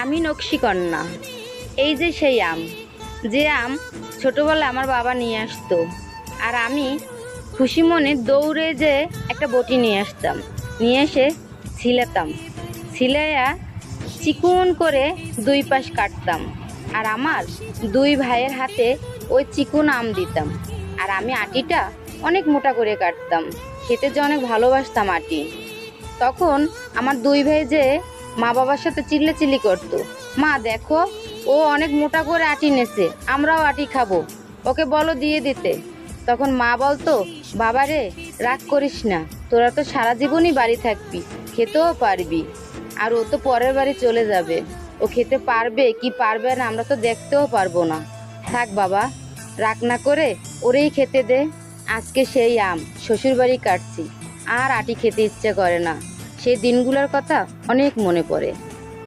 আমি নকশিকন্যা। এই যে সেই আম, যে আম ছোটোবেলায় আমার বাবা নিয়ে আসতো, আর আমি খুশি মনে দৌড়ে যে একটা বটি নিয়ে আসতাম, নিয়ে এসে ছিলাতাম, ছিলাইয়া চিকুন করে দুই পাশ কাটতাম, আর আমার দুই ভাইয়ের হাতে ওই চিকুন আম দিতাম। আর আমি আটিটা অনেক মোটা করে কাটতাম, খেতে যে অনেক ভালোবাসতাম আটি। তখন আমার দুই ভাই যে মা বাবার সাথে চিল্লাচিল্লি করতো, মা দেখো, ও অনেক মোটা করে আটি নেছে, আমরাও আটি খাবো, ওকে বলো দিয়ে দিতে। তখন মা বলতো, বাবা রে, রাগ করিস না, তোরা তো সারা জীবনই বাড়ি থাকবি, খেতেও পারবি, আর ও তো পরের বাড়ি চলে যাবে, ও খেতে পারবে কি পারবে না আমরা তো দেখতেও পারবো না। থাক বাবা, রাগ না করে ওরেই খেতে দে। আজকে সেই আম শ্বশুর বাড়ি কাটছি, আর আটি খেতে ইচ্ছে করে না। সেই দিনগুলোর কথা অনেক মনে পড়ে।